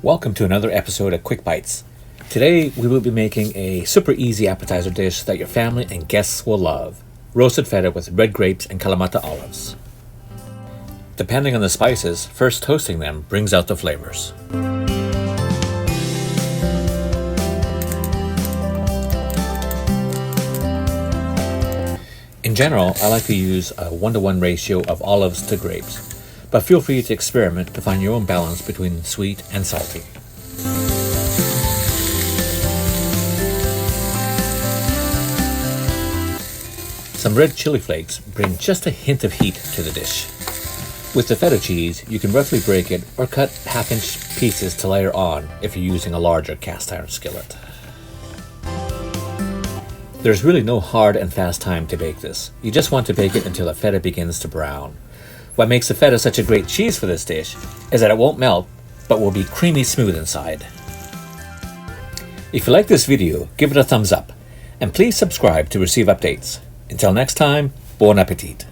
Welcome to another episode of Quick Bites. Today we will be making a super easy appetizer dish that your family and guests will love. Roasted feta with red grapes and kalamata olives. Depending on the spices, first toasting them brings out the flavors. In general, I like to use a 1-to-1 ratio of olives to grapes, but feel free to experiment to find your own balance between sweet and salty. Some red chili flakes bring just a hint of heat to the dish. With the feta cheese, you can roughly break it or cut half-inch pieces to layer on if you're using a larger cast iron skillet. There's really no hard and fast time to bake this. You just want to bake it until the feta begins to brown. What makes the feta such a great cheese for this dish is that it won't melt, but will be creamy smooth inside. If you like this video, give it a thumbs up, and please subscribe to receive updates. Until next time, bon appetit!